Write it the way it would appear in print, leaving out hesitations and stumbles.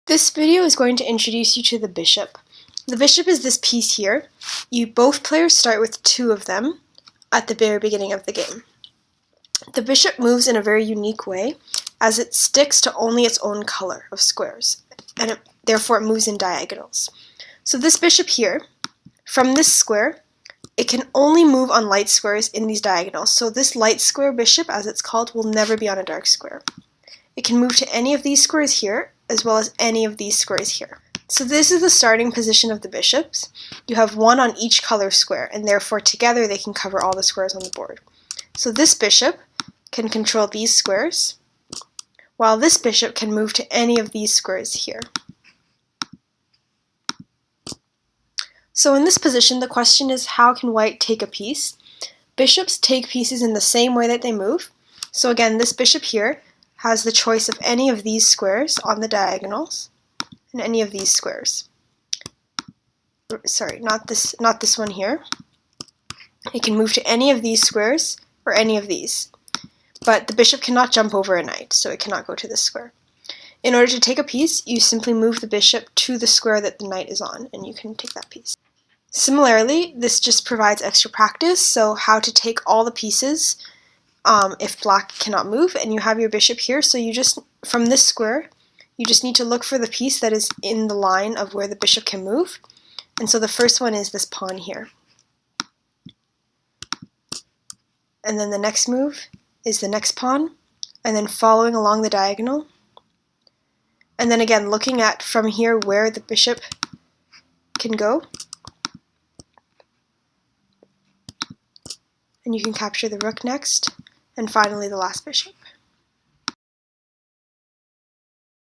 This video is going to introduce you to the bishop. The bishop is this piece here. Both players start with two of them at the very beginning of the game. The bishop moves in a very unique way, as it sticks to only its own color of squares, and therefore it moves in diagonals. So this bishop here, from this square, it can only move on light squares in these diagonals. So this light square bishop, as it's called, will never be on a dark square. It can move to any of these squares here, as well as any of these squares here. So this is the starting position of the bishops. You have one on each color square, and therefore together they can cover all the squares on the board. So this bishop can control these squares, while this bishop can move to any of these squares here. So in this position, the question is, how can white take a piece? Bishops take pieces in the same way that they move. So again, this bishop here has the choice of any of these squares on the diagonals, and any of these squares. Sorry, not this one here. It can move to any of these squares, or any of these. But the bishop cannot jump over a knight, so it cannot go to this square. In order to take a piece, you simply move the bishop to the square that the knight is on, and you can take that piece. Similarly, this just provides extra practice, so how to take all the pieces if black cannot move, and you have your bishop here, so you just, from this square, you just need to look for the piece that is in the line of where the bishop can move, and so the first one is this pawn here. And then the next move is the next pawn, and then following along the diagonal, and then again looking at from here where the bishop can go, and you can capture the rook next, and finally the last bishop.